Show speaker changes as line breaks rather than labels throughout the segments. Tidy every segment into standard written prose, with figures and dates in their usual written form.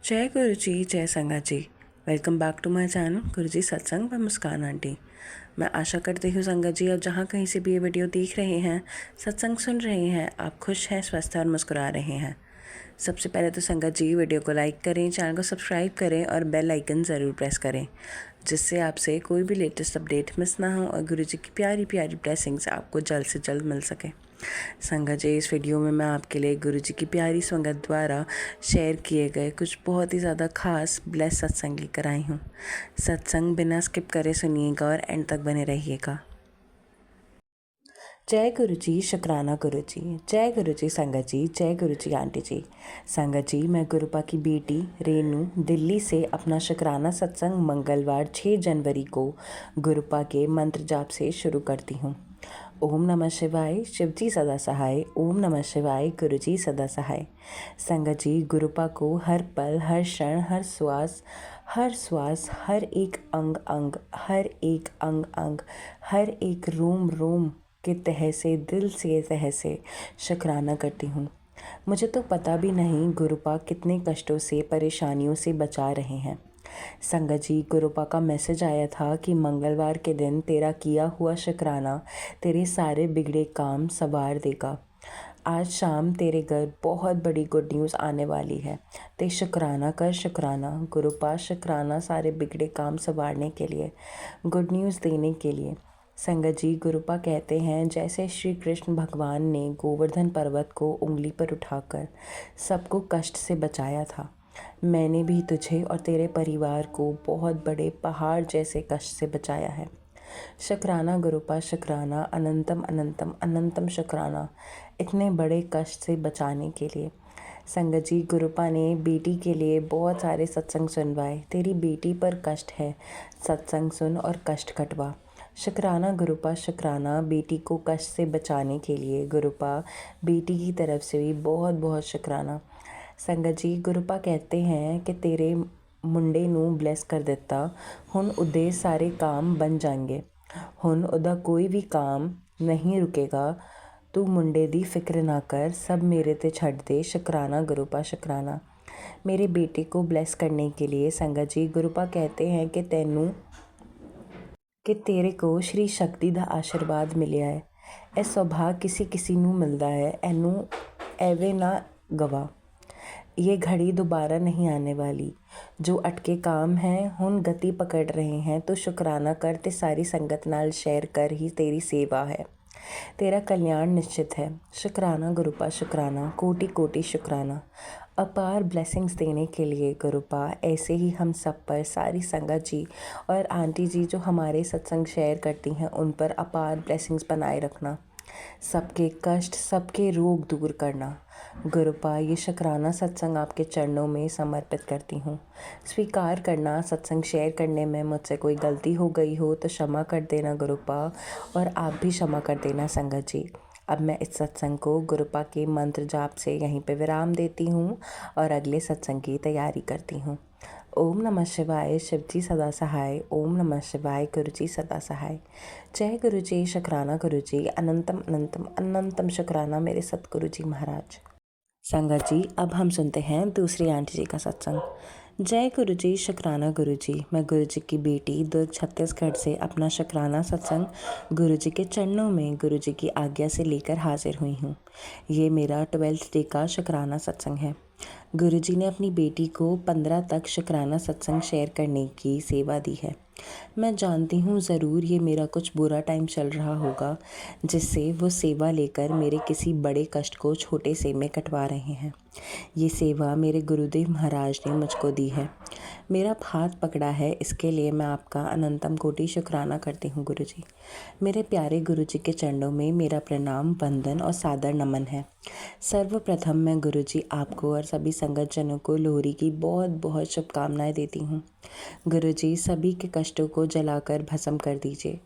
जय गुरु जी, जय संगत जी। Welcome back to my channel Guru ji सत्संग व मुस्कान आंटी। मैं आशा करती हूँ संगत जी, अब जहाँ कहीं से भी ये वीडियो देख रहे हैं, सत्संग सुन रहे हैं, आप खुश हैं, स्वस्थ और मुस्कुरा रहे हैं। सबसे पहले तो संगत जी वीडियो को लाइक करें, चैनल को सब्सक्राइब करें और बेल आइकन ज़रूर प्रेस करें, जिससे आपसे कोई भी लेटेस्ट अपडेट मिस ना हो और गुरु जी की प्यारी प्यारी ब्लेसिंग्स आपको जल्द से जल्द मिल सके। संगत जी, इस वीडियो में मैं आपके लिए गुरु जी की प्यारी संगत द्वारा शेयर किए गए कुछ बहुत ही ज़्यादा खास ब्लेस सत्संग लेकर आई हूँ। सत्संग बिना स्किप करे सुनिएगा और एंड तक बने रहिएगा। जय गुरु जी, शुक्राना गुरु जी। जय गुरु जी संगत जी, जय गुरु जी आंटी जी। संगत जी, मैं गुरुपा की बेटी रेनू दिल्ली से अपना शुक्राना सत्संग मंगलवार 6 जनवरी को गुरुपा के मंत्र जाप से शुरू करती हूँ। ओम नमः शिवाय, शिवजी सदा सहाय। ओम नमः शिवाय, गुरु जी सदा सहाय। संगत जी, गुरुपा को हर पल, हर क्षण, हर श्वास, हर एक अंग अंग, हर एक रोम रोम के तह से, दिल से तह से शुक्राना करती हूँ। मुझे तो पता भी नहीं गुरुपा कितने कष्टों से, परेशानियों से बचा रहे हैं। संगत जी, गुरुपा का मैसेज आया था कि मंगलवार के दिन तेरा किया हुआ शुक्राना तेरे सारे बिगड़े काम संवार देगा। आज शाम तेरे घर बहुत बड़ी गुड न्यूज़ आने वाली है। ते शुक्राना कर, शुक्राना गुरुपा, शुक्राना सारे बिगड़े काम संवारने के लिए, गुड न्यूज़ देने के लिए। संगत जी, गुरुपा कहते हैं जैसे श्री कृष्ण भगवान ने गोवर्धन पर्वत को उंगली पर उठाकर सबको कष्ट से बचाया था, मैंने भी तुझे और तेरे परिवार को बहुत बड़े पहाड़ जैसे कष्ट से बचाया है। शुक्राना गुरुपा, शुक्राना अनंतम अनंतम अनंतम शुक्राना इतने बड़े कष्ट से बचाने के लिए। संगत जी, गुरुपा ने बेटी के लिए बहुत सारे सत्संग सुनवाए। तेरी बेटी पर कष्ट है, सत्संग सुन और कष्ट कटवा। शुक्राना गुरुपा, शुक्राना बेटी को कष्ट से बचाने के लिए। गुरुपा, बेटी की तरफ से भी बहुत बहुत शुक्राना। संगत जी, गुरुपा कहते हैं कि तेरे ਮੁੰਡੇ ਨੂੰ ਬਲੈਸ ਕਰ ਦਿੱਤਾ, ਹੁਣ ਉਹਦੇ ਸਾਰੇ काम बन जाएंगे, ਹੁਣ ਉਹਦਾ ਕੋਈ ਵੀ काम नहीं रुकेगा। तू मुंडे दी फिक्र ना कर, सब मेरे ते छड़ दे। शुक्राना गुरुपा, शुक्राना मेरे बेटे को ब्लेस करने के लिए। संगत जी, गुरुपा कहते हैं कि तेरे को श्री शक्ति ਦਾ आशीर्वाद मिलिया है। ਇਹ ਸੁਭਾਗ किसी किसी ਨੂੰ मिलता है, ਇਹਨੂੰ ਐਵੇਂ ना गवा। ये घड़ी दोबारा नहीं आने वाली। जो अटके काम हैं हुन गति पकड़ रहे हैं, तो शुक्राना कर ते सारी संगत नाल शेयर कर ही तेरी सेवा है। तेरा कल्याण निश्चित है। शुक्राना गुरुपा, शुक्राना कोटि कोटि शुक्राना अपार ब्लेसिंग्स देने के लिए। गुरुपा, ऐसे ही हम सब पर, सारी संगत जी और आंटी जी जो हमारे सत्संग शेयर करती हैं, उन पर अपार ब्लेसिंग्स बनाए रखना, सबके कष्ट, सबके रोग दूर करना। गुरुपा, ये शुक्राना सत्संग आपके चरणों में समर्पित करती हूँ। स्वीकार करना, सत्संग शेयर करने में मुझसे कोई गलती हो गई हो तो क्षमा कर देना गुरुपा, और आप भी क्षमा कर देना संगत जी। अब मैं इस सत्संग को गुरुपा के मंत्र जाप से यहीं पे विराम देती हूँ और अगले सत्संग की तैयारी करती हूँ। ओम नमः शिवाय, शिवजी सदा सहाय। ओम नमः शिवाय, गुरु जी सदा सहाय। जय गुरु जी, शुक्राना गुरु जी, अनंतम अनंतम अनंतम शुक्राना मेरे सतगुरु जी महाराज। संगत जी, अब हम सुनते हैं दूसरी आंटी जी का सत्संग। जय गुरु जी, शुक्राना गुरु जी। मैं गुरु जी की बेटी दुर्ग छत्तीसगढ़ से अपना शुक्राना सत्संग गुरु जी के चरणों में गुरु जी की आज्ञा से लेकर हाजिर हुई हूँ। ये मेरा 12th डे का शुक्राना सत्संग है। गुरु जी ने अपनी बेटी को 15 तक शुक्राना सत्संग शेयर करने की सेवा दी है। मैं जानती हूँ ज़रूर ये मेरा कुछ बुरा टाइम चल रहा होगा, जिससे वो सेवा लेकर मेरे किसी बड़े कष्ट को छोटे से में कटवा रहे हैं। ये सेवा मेरे गुरुदेव महाराज ने मुझको दी है। मेरा हाथ पकड़ा है, इसके लिए मैं आपका अनंतम कोटि शुक्राना करती हूँ गुरु जी। मेरे प्यारे गुरु जी के चरणों में मेरा प्रणाम, वंदन और सादर नमन है। सर्वप्रथम मैं गुरु जी आपको और सभी संगत जनों को लोहरी की बहुत बहुत शुभकामनाएं देती हूँ। गुरु जी, सभी के कष्टों को जलाकर भस्म कर दीजिए।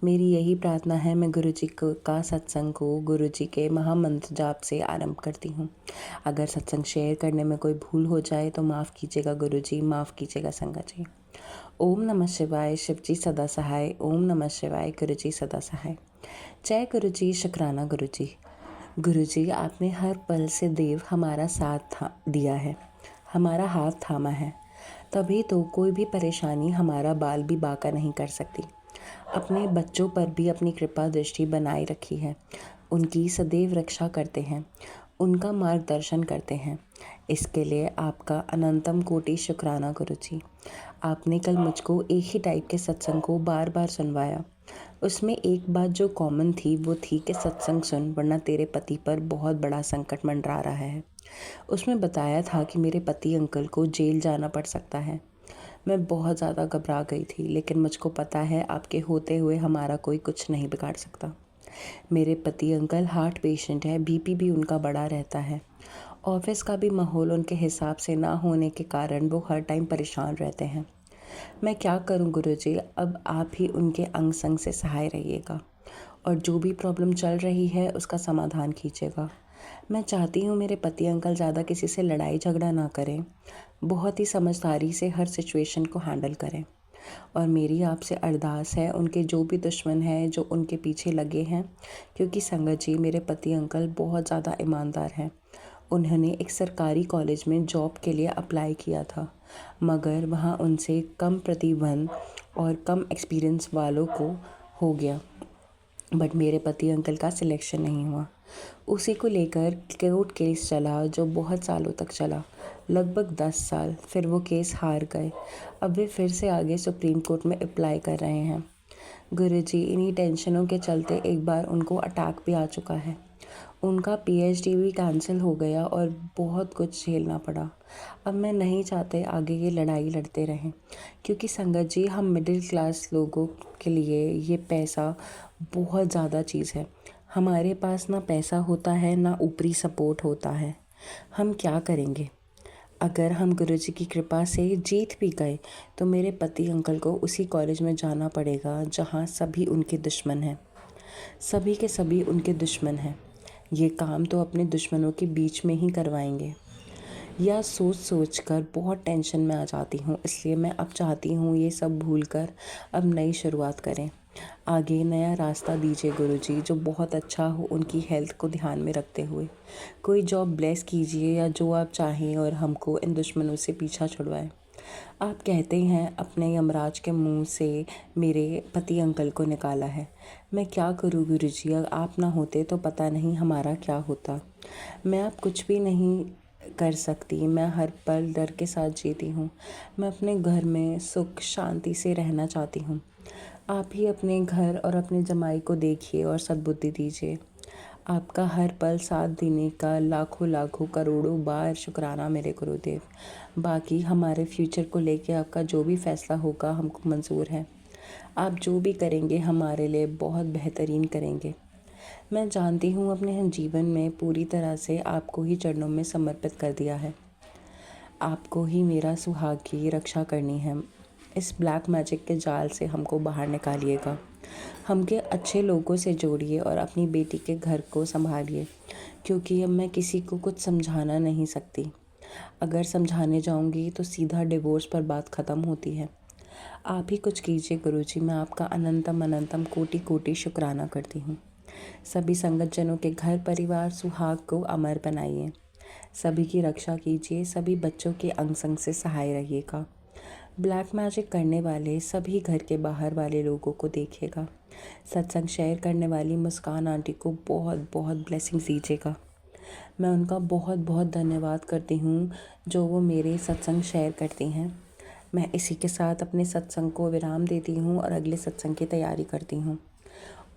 मेरी यही प्रार्थना है। मैं गुरु जी का सत्संग को गुरु जी के महामंत्र जाप से आरंभ करती हूँ। अगर सत्संग शेयर करने में कोई भूल हो जाए तो माफ़ कीजिएगा गुरु जी, माफ़ कीजिएगा संगत जी। ओम नमः शिवाय, शिवजी सदा सहाय। ओम नमः शिवाय, गुरु जी सदा सहाय। जय गुरु जी, शुक्राना गुरु जी। गुरु जी, आपने हर पल से देव हमारा साथ दिया है। हमारा हाथ थामा है, तभी तो कोई भी परेशानी हमारा बाल भी बांका नहीं कर सकती। अपने बच्चों पर भी अपनी कृपा दृष्टि बनाए रखी है, उनकी सदैव रक्षा करते हैं, उनका मार्गदर्शन करते हैं। इसके लिए आपका अनंतम कोटि शुक्राना गुरुजी। आपने कल मुझको एक ही टाइप के सत्संग को बार बार सुनवाया। उसमें एक बात जो कॉमन थी वो थी कि सत्संग सुन, वरना तेरे पति पर बहुत बड़ा संकट मंडरा रहा है। उसमें बताया था कि मेरे पति अंकल को जेल जाना पड़ सकता है। मैं बहुत ज़्यादा घबरा गई थी, लेकिन मुझको पता है आपके होते हुए हमारा कोई कुछ नहीं बिगाड़ सकता। मेरे पति अंकल हार्ट पेशेंट है, बीपी भी उनका बढ़ा रहता है। ऑफिस का भी माहौल उनके हिसाब से ना होने के कारण वो हर टाइम परेशान रहते हैं। मैं क्या करूं गुरुजी, अब आप ही उनके अंग संग से सहाय रहिएगा और जो भी प्रॉब्लम चल रही है उसका समाधान कीजिएगा। मैं चाहती हूँ मेरे पति अंकल ज़्यादा किसी से लड़ाई झगड़ा ना करें, बहुत ही समझदारी से हर सिचुएशन को हैंडल करें। और मेरी आपसे अरदास है उनके जो भी दुश्मन हैं जो उनके पीछे लगे हैं, क्योंकि संगत जी मेरे पति अंकल बहुत ज़्यादा ईमानदार हैं। उन्होंने एक सरकारी कॉलेज में जॉब के लिए अप्लाई किया था, मगर वहाँ उनसे कम प्रतिबंध और कम एक्सपीरियंस वालों को हो गया, बट मेरे पति अंकल का सिलेक्शन नहीं हुआ। उसी को लेकर कोर्ट केस चला जो बहुत सालों तक चला, लगभग 10 साल। फिर वो केस हार गए। अब वे फिर से आगे सुप्रीम कोर्ट में अप्लाई कर रहे हैं। गुरुजी इन्हीं टेंशनों के चलते एक बार उनको अटैक भी आ चुका है। उनका पीएचडी भी कैंसिल हो गया और बहुत कुछ झेलना पड़ा। अब मैं नहीं चाहते आगे ये लड़ाई लड़ते रहें, क्योंकि संगत जी हम मिडिल क्लास लोगों के लिए ये पैसा बहुत ज़्यादा चीज़ है। हमारे पास ना पैसा होता है ना ऊपरी सपोर्ट होता है। हम क्या करेंगे? अगर हम गुरुजी की कृपा से जीत भी गए तो मेरे पति अंकल को उसी कॉलेज में जाना पड़ेगा जहाँ सभी उनके दुश्मन हैं। सभी के सभी उनके दुश्मन हैं। ये काम तो अपने दुश्मनों के बीच में ही करवाएंगे। यह सोच सोच कर बहुत टेंशन में आ जाती हूँ, इसलिए मैं अब चाहती हूँ ये सब भूल कर अब नई शुरुआत करें। आगे नया रास्ता दीजिए गुरुजी जो बहुत अच्छा हो, उनकी हेल्थ को ध्यान में रखते हुए। कोई जॉब ब्लेस कीजिए या जो आप चाहें और हमको इन दुश्मनों से पीछा छुड़वाएं। आप कहते हैं अपने यमराज के मुंह से मेरे पति अंकल को निकाला है। मैं क्या करूं गुरुजी, अगर आप ना होते तो पता नहीं हमारा क्या होता। मैं अब कुछ भी नहीं कर सकती, मैं हर पल डर के साथ जीती हूँ। मैं अपने घर में सुख शांति से रहना चाहती हूँ। आप ही अपने घर और अपने जमाई को देखिए और सद्बुद्धि दीजिए। आपका हर पल साथ देने का लाखों लाखों करोड़ों बार शुक्राना मेरे गुरुदेव। बाकी हमारे फ्यूचर को लेके आपका जो भी फ़ैसला होगा हमको मंजूर है। आप जो भी करेंगे हमारे लिए बहुत बेहतरीन करेंगे। मैं जानती हूँ अपने जीवन में पूरी तरह से आपको ही चरणों में समर्पित कर दिया है। आपको ही मेरा सुहाग की रक्षा करनी है। इस ब्लैक मैजिक के जाल से हमको बाहर निकालिएगा। हमके अच्छे लोगों से जोड़िए और अपनी बेटी के घर को संभालिए, क्योंकि अब मैं किसी को कुछ समझाना नहीं सकती। अगर समझाने जाऊंगी तो सीधा डिवोर्स पर बात ख़त्म होती है। आप ही कुछ कीजिए गुरुजी, मैं आपका अनंतम अनंतम कोटि कोटि शुक्राना करती हूँ। सभी संगत जनों के घर परिवार सुहाग को अमर बनाइए। सभी की रक्षा कीजिए, सभी बच्चों के अंग संग से सहाय रहिएगा। ब्लैक मैजिक करने वाले सभी घर के बाहर वाले लोगों को देखिएगा। सत्संग शेयर करने वाली मुस्कान आंटी को बहुत बहुत ब्लेसिंग्स दीजिएगा। मैं उनका बहुत बहुत धन्यवाद करती हूँ जो वो मेरे सत्संग शेयर करती हैं। मैं इसी के साथ अपने सत्संग को विराम देती हूँ और अगले सत्संग की तैयारी करती हूँ।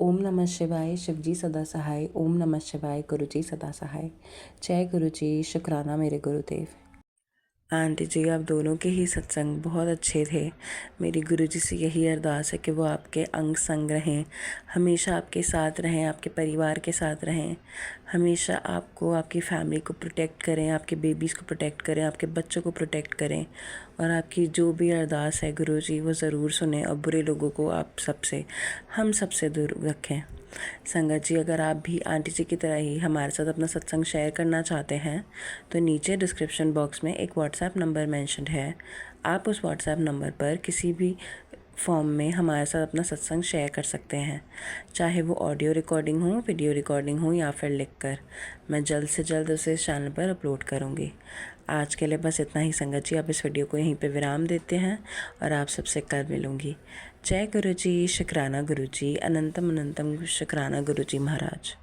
ओम नमः शिवाय, शिवजी सदा सहाय। ओम नमः शिवाय, गुरुजी सदा सहाय। जय गुरुजी, शुक्राना मेरे गुरुदेव। आंटी जी आप दोनों के ही सत्संग बहुत अच्छे थे। मेरी गुरुजी से यही अरदास है कि वो आपके अंग संग रहें, हमेशा आपके साथ रहें, आपके परिवार के साथ रहें, हमेशा आपको आपकी फैमिली को प्रोटेक्ट करें, आपके बेबीज़ को प्रोटेक्ट करें, आपके बच्चों को प्रोटेक्ट करें और आपकी जो भी अरदास है गुरुजी वो ज़रूर सुने और बुरे लोगों को आप सबसे हम सबसे दूर रखें। संगत जी अगर आप भी आंटी जी की तरह ही हमारे साथ अपना सत्संग शेयर करना चाहते हैं तो नीचे डिस्क्रिप्शन बॉक्स में एक व्हाट्सएप नंबर मेंशन्ड है। आप उस व्हाट्सएप नंबर पर किसी भी फॉर्म में हमारे साथ अपना सत्संग शेयर कर सकते हैं, चाहे वो ऑडियो रिकॉर्डिंग हो, वीडियो रिकॉर्डिंग हो या फिर लिख कर। मैं जल्द से जल्द उसे इस चैनल पर अपलोड करूँगी। आज के लिए बस इतना ही संगत जी। अब इस वीडियो को यहीं पे विराम देते हैं और आप सबसे कल मिलूँगी। जय गुरु जी, शुक्राना गुरु जी, अनंतम अनंतम शुक्राना गुरु जी महाराज।